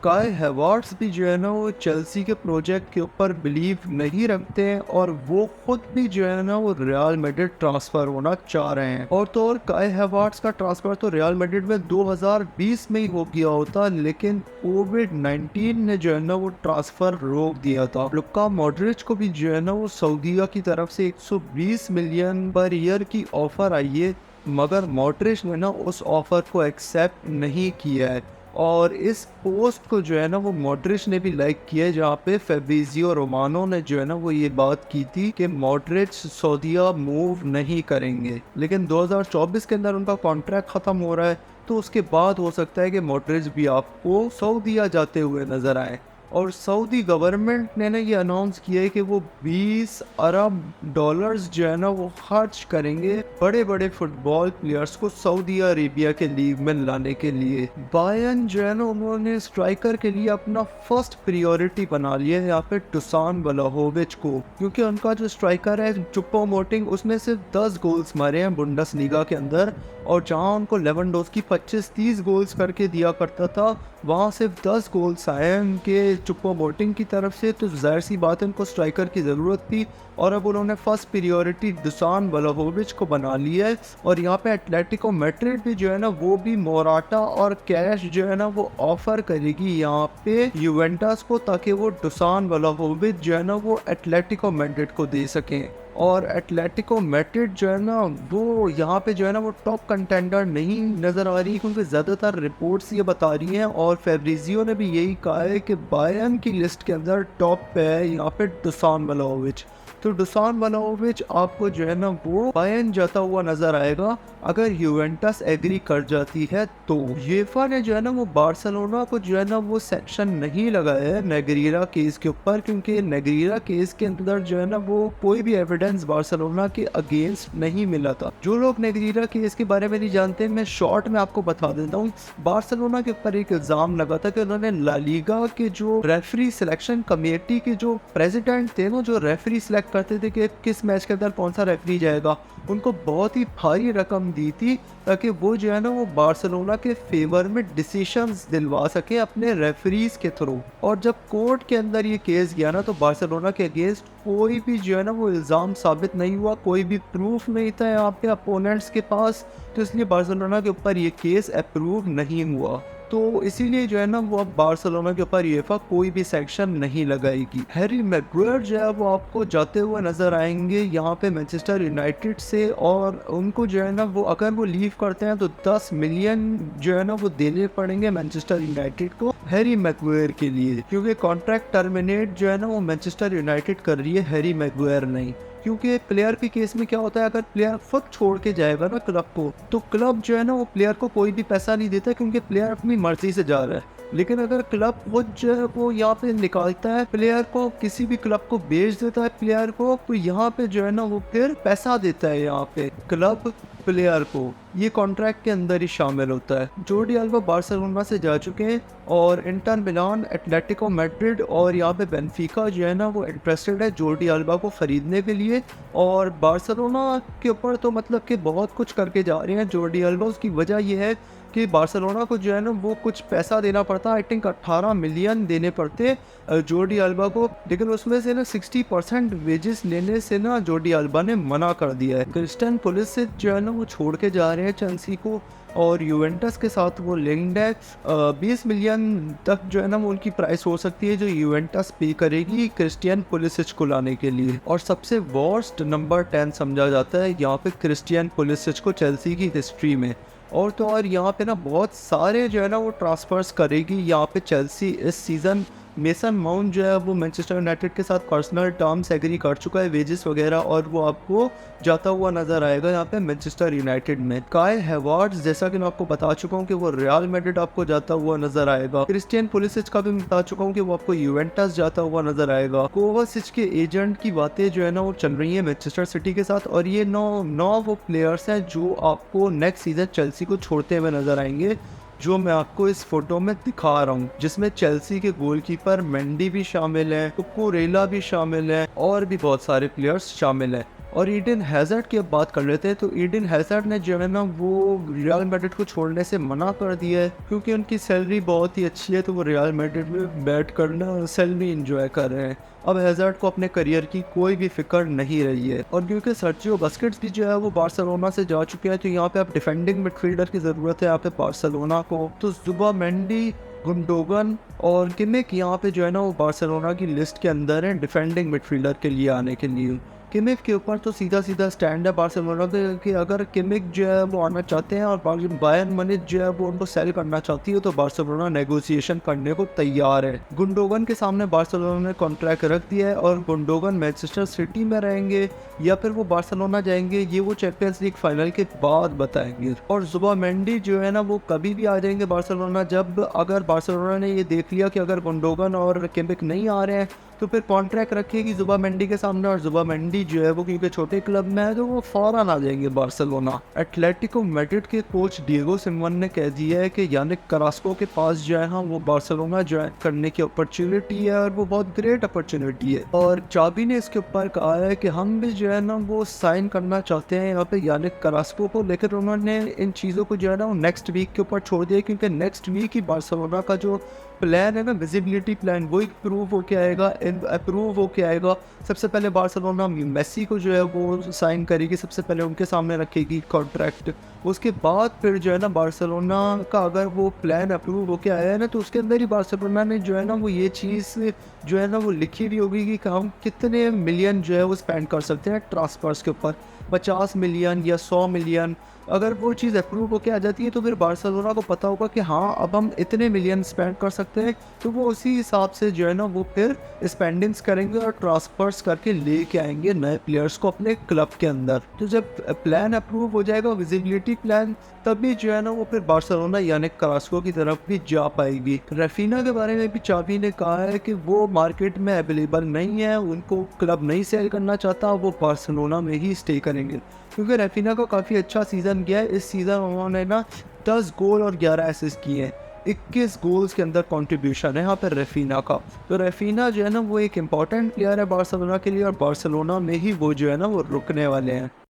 काई हैवर्ट्स भी जो है ना वो चेल्सी के प्रोजेक्ट के ऊपर बिलीव नहीं रखते हैं और वो खुद भी जो है ना वो रियल मैड्रिड ट्रांसफर होना चाह रहे हैं। और तो और काई हैवर्ट्स का ट्रांसफर तो रियल मैड्रिड में 2020 में ही हो गया होता, लेकिन कोविड-19 ने जो है ना वो ट्रांसफर रोक दिया था। लुका मॉड्रिच को भी जो है ना वो सऊदीया की तरफ से 120 मिलियन पर ईयर की ऑफर आई है, मगर मॉड्रिच ने ना उस ऑफर को एक्सेप्ट नहीं किया है। और इस पोस्ट को जो है ना वो मॉड्रिच ने भी लाइक किया है, जहाँ पे फेब्रिजियो रोमानो ने जो है ना वो ये बात की थी कि मॉड्रिच सऊदीया मूव नहीं करेंगे, लेकिन 2024 के अंदर उनका कॉन्ट्रैक्ट ख़त्म हो रहा है, तो उसके बाद हो सकता है कि मॉड्रिच भी आपको सऊदीया जाते हुए नज़र आए। और सऊदी गवर्नमेंट ने ना ये अनाउंस किया है कि वो 20 अरब डॉलर्स जो है ना वो खर्च करेंगे बड़े बड़े फुटबॉल प्लेयर्स को सऊदी अरेबिया के लीग में लाने के लिए। बायर्न जो है ना उन्होंने स्ट्राइकर के लिए अपना फर्स्ट प्रायोरिटी बना लिया है यहाँ पे डुसान व्लाहोविच को, क्योंकि उनका जो स्ट्राइकर है चुपोमोटिंग उसने सिर्फ 10 गोल्स मारे हैं बुंडेसलीगा के अंदर, और जहाँ उनको लेवेंडोव्स्की 25-30 गोल्स करके दिया करता था वहाँ सिर्फ 10 गोल्स आए हैं उनके चुपोमोटिंग की तरफ से। तो जाहिर सी बात है उनको स्ट्राइकर की ज़रूरत थी और अब उन्होंने फर्स्ट प्रायोरिटी दुसान व्लाहोविच को बना लिया है। और यहाँ पे एटलेटिको मैड्रिड भी जो है ना वो भी मोराटा और कैश जो है ना वो ऑफर करेगी यहाँ पे यूवेंटस को, ताकि वो दुसान व्लाहोविच जो है ना वो एटलेटिको मैड्रिड को दे सकें। और एटलेटिको मैड्रिड जो है ना वो यहाँ पे जो है ना वो टॉप कंटेंडर नहीं नज़र आ रही, क्योंकि ज़्यादातर रिपोर्ट्स ये बता रही हैं और फेब्रिजियो ने भी यही कहा है कि बायर्न की लिस्ट के अंदर टॉप पे है यहाँ पे दुसान व्लाहोविच। तो दुसान व्लाहोविच आपको जो है ना वो बायर्न जाता हुआ नज़र आएगा अगर यूवेंटस एग्री कर जाती है। तो यूएफा ने जो है ना वो बार्सिलोना को जो है ना वो सेक्शन नहीं लगाया है नेग्रीरा केस के ऊपर, क्योंकि नेग्रीरा केस के अंदर जो है ना वो कोई भी एविडेंस बार्सिलोना के अगेंस्ट नहीं मिला था। जो लोग नेग्रीरा केस के बारे में नहीं जानते, मैं शॉर्ट में आपको बता देता हूँ। बार्सिलोना के ऊपर एक इल्ज़ाम लगा था कि उन्होंने ला लीगा के जो रेफरी सिलेक्शन कमेटी के जो प्रेसिडेंट थे वो जो रेफरी सिलेक्ट करते थे कि किस मैच के अंदर कौन सा रेफरी जाएगा, उनको बहुत ही भारी रकम दी थी ताकि वो जो है ना वो बार्सिलोना के फेवर में डिसीशंस दिलवा सके अपने रेफरीज के थ्रू। और जब कोर्ट के अंदर ये केस गया ना तो बार्सिलोना के अगेंस्ट कोई भी जो है ना वो इल्ज़ाम साबित नहीं हुआ, कोई भी प्रूफ नहीं था यहाँ पे अपोनेंट्स के पास, तो इसलिए बार्सिलोना के ऊपर ये केस अप्रूव नहीं हुआ। तो इसीलिए जो है ना वो अब बार्सिलोना के ऊपर यूएफा कोई भी सेक्शन नहीं लगाएगी। हैरी मैग्वायर जो है वो आपको जाते हुए नजर आएंगे यहाँ पे मैनचेस्टर यूनाइटेड से, और उनको जो है ना वो अगर वो लीव करते हैं तो 10 मिलियन जो है ना वो देने पड़ेंगे मैनचेस्टर यूनाइटेड को हैरी मैग्वायर के लिए, क्योंकि कॉन्ट्रैक्ट टर्मिनेट जो है ना वो मैनचेस्टर यूनाइटेड कर रही है, हैरी मैग्वायर नहीं। क्योंकि प्लेयर के केस में क्या होता है, अगर प्लेयर खुद छोड़ के जाएगा ना क्लब को, तो क्लब जो है ना वो प्लेयर को कोई भी पैसा नहीं देता, क्योंकि प्लेयर अपनी मर्जी से जा रहा है। लेकिन अगर क्लब खुद जो है वो यहाँ पे निकालता है प्लेयर को, किसी भी क्लब को बेच देता है प्लेयर को, तो यहाँ पे जो है ना वो फिर पैसा देता है यहाँ पे क्लब प्लेयर को, ये कॉन्ट्रैक्ट के अंदर ही शामिल होता है। जोर्डी अल्बा बार्सिलोना से जा चुके हैं और इंटर मिलान, एटलेटिको मैड्रिड और यहाँ पे बेनफिका जो है ना वो इंटरेस्टेड है जोर्डी अल्बा को ख़रीदने के लिए। और बार्सिलोना के ऊपर तो मतलब कि बहुत कुछ करके जा रहे हैं जोर्डी अल्बा। उसकी वजह यह है कि बार्सिलोना को जो है ना वो कुछ पैसा देना पड़ता, आई थिंक 18 मिलियन देने पड़ते जोर्डी अल्बा को, लेकिन उसमें से ना 60% वेजेस लेने से ना जोर्डी अल्बा ने मना कर दिया है। क्रिस्टियन पुलिसिच जो है ना वो छोड़ के जा रहे हैं चेल्सी को, और यूवेंटस के साथ वो लिंक्ड है। 20 मिलियन तक जो है ना वो उनकी प्राइस हो सकती है जो यूवेंटस पे करेगी क्रिस्टियन पुलिसिच को लाने के लिए। और सबसे वर्स्ट नंबर 10 समझा जाता है यहाँ पे क्रिस्टियन पुलिसिच को चेल्सी की हिस्ट्री में। और तो और यहाँ पे ना बहुत सारे जो है ना वो ट्रांसफर्स करेगी यहाँ पे चेल्सी इस सीज़न। मेसन माउंट जो है वो मैनचेस्टर यूनाइटेड के साथ पर्सनल टर्म्स एग्री कर चुका है, वेजेस वगैरह, और वो आपको जाता हुआ नजर आएगा यहाँ पे मैनचेस्टर यूनाइटेड में। काई हैवर्ट्स जैसा कि मैं आपको बता चुका हूँ कि वो रियल मैड्रिड आपको जाता हुआ नजर आएगा। क्रिस्टियन पुलिसिच का भी बता चुका हूँ कि वो आपको यूवेंटस जाता हुआ नजर आएगा। कोवासिच के एजेंट की बातें जो है ना वो चल रही है मैनचेस्टर सिटी के साथ, और ये नौ वो प्लेयर्स हैं जो आपको नेक्स्ट सीजन चेल्सी को छोड़ते हुए नजर आएंगे, जो मैं आपको इस फोटो में दिखा रहा हूँ, जिसमें चेल्सी के गोलकीपर मेंडी भी शामिल है, कुकुरेला भी शामिल है और भी बहुत सारे प्लेयर्स शामिल हैं। और ईडन हैज़ार्ड की अब बात कर लेते हैं, तो ईडन हैज़ार्ड ने जो है ना वो रियल मैड्रिड को छोड़ने से मना कर दिया है, क्योंकि उनकी सैलरी बहुत ही अच्छी है, तो वो रियल मैड्रिड में बैट करना और सैलरी इंजॉय कर रहे हैं। अब हैज़ार्ड को अपने करियर की कोई भी फिक्र नहीं रही है, और क्योंकि सर्जियो बस्केट्स भी जो है वो बार्सिलोना से जा चुके हैं, तो यहाँ पे अब डिफेंडिंग मिडफील्डर की ज़रूरत है यहाँ पे बार्सिलोना को। तो जुबामेंडी, गुंडोगन और किमिक यहाँ पे जो है ना वो बार्सिलोना की लिस्ट के अंदर है डिफेंडिंग मिडफील्डर के लिए आने के लिए। किमिक के ऊपर तो सीधा सीधा स्टैंड है बार्सिलोना के कि अगर किमिक जो है वो आना चाहते हैं और बायर्न म्यूनिख जो है वो उनको सेल करना चाहती है, तो बार्सिलोना नेगोशिएशन करने को तैयार है। गुंडोगन के सामने बार्सिलोना ने कॉन्ट्रैक्ट रख दिया है, और गुंडोगन मैनचेस्टर सिटी में रहेंगे या फिर वो बार्सिलोना जाएंगे, ये वो चैंपियंस लीग फाइनल के बाद बताएंगे। और जुबामेंडी जो है ना वो कभी भी आ जाएंगे बार्सिलोना, जब अगर बार्सिलोना ने ये देख लिया कि अगर गुंडोगन और किमिक नहीं आ रहे हैं, तो फिर कॉन्ट्रैक्ट रखेगी जुबामेंडी के सामने, और जुबामेंडी जो है वो क्योंकि छोटे क्लब में है तो वो फौरन आ जाएंगे बार्सिलोना। एटलेटिको मैड्रिड के कोच डिएगो सिमोन ने कह दिया है कि यानिक करास्को के पास जो है वो बार्सिलोना ज्वाइन करने की अपॉर्चुनिटी है, और वो बहुत ग्रेट अपॉर्चुनिटी है। और चाबी ने इसके ऊपर कहा है कि हम भी जो है ना वो साइन करना चाहते हैं यहाँ पे यानिक करास्को को, लेकिन उन्होंने इन चीज़ों को जो है ना वो नेक्स्ट वीक के ऊपर छोड़ दिया, क्योंकि नेक्स्ट वीक ही बार्सिलोना का जो प्लान है ना, विजिबिलिटी प्लान, वो अप्रूव होके आएगा। सबसे पहले बार्सिलोना मेसी को जो है वो साइन करेगी, सबसे पहले उनके सामने रखेगी कॉन्ट्रैक्ट। उसके बाद फिर जो है ना बार्सिलोना का अगर वो प्लान अप्रूव होके आया है ना, तो उसके अंदर ही बार्सिलोना ने जो है ना वो ये चीज़ जो है ना वो लिखी भी होगी कि हम कितने मिलियन जो है वो स्पेंड कर सकते हैं ट्रांसफर्स के ऊपर, 50 मिलियन या 100 मिलियन। अगर वो चीज़ अप्रूव होके आ जाती है, तो फिर बार्सिलोना को पता होगा कि हाँ अब हम इतने मिलियन स्पेंड कर सकते हैं, तो वो उसी हिसाब से जो है ना वो फिर स्पेंडिंग्स करेंगे और ट्रांसफर्स करके लेके आएंगे नए प्लेयर्स को अपने क्लब के अंदर। तो जब प्लान अप्रूव हो जाएगा, विजिबिलिटी प्लान, तभी जो है ना वो फिर बार्सिलोना यानिक करास्को की तरफ भी जा पाएगी। रफीना के बारे में भी चाबी ने कहा है कि वो मार्केट में अवेलेबल नहीं है, उनको क्लब नहीं सेल करना चाहता, वो बार्सिलोना में ही स्टे करेंगे, क्योंकि रफीना का काफ़ी अच्छा सीज़न गया है। इस सीज़न उन्होंने ना 10 गोल और 11 असिस्ट किए हैं, 21 गोल्स के अंदर कंट्रीब्यूशन है यहाँ पर रफीना का। तो रफीना जो है ना वो एक इम्पॉर्टेंट प्लेयर है बार्सिलोना के लिए, और बार्सिलोना में ही वो जो है ना वो रुकने वाले हैं।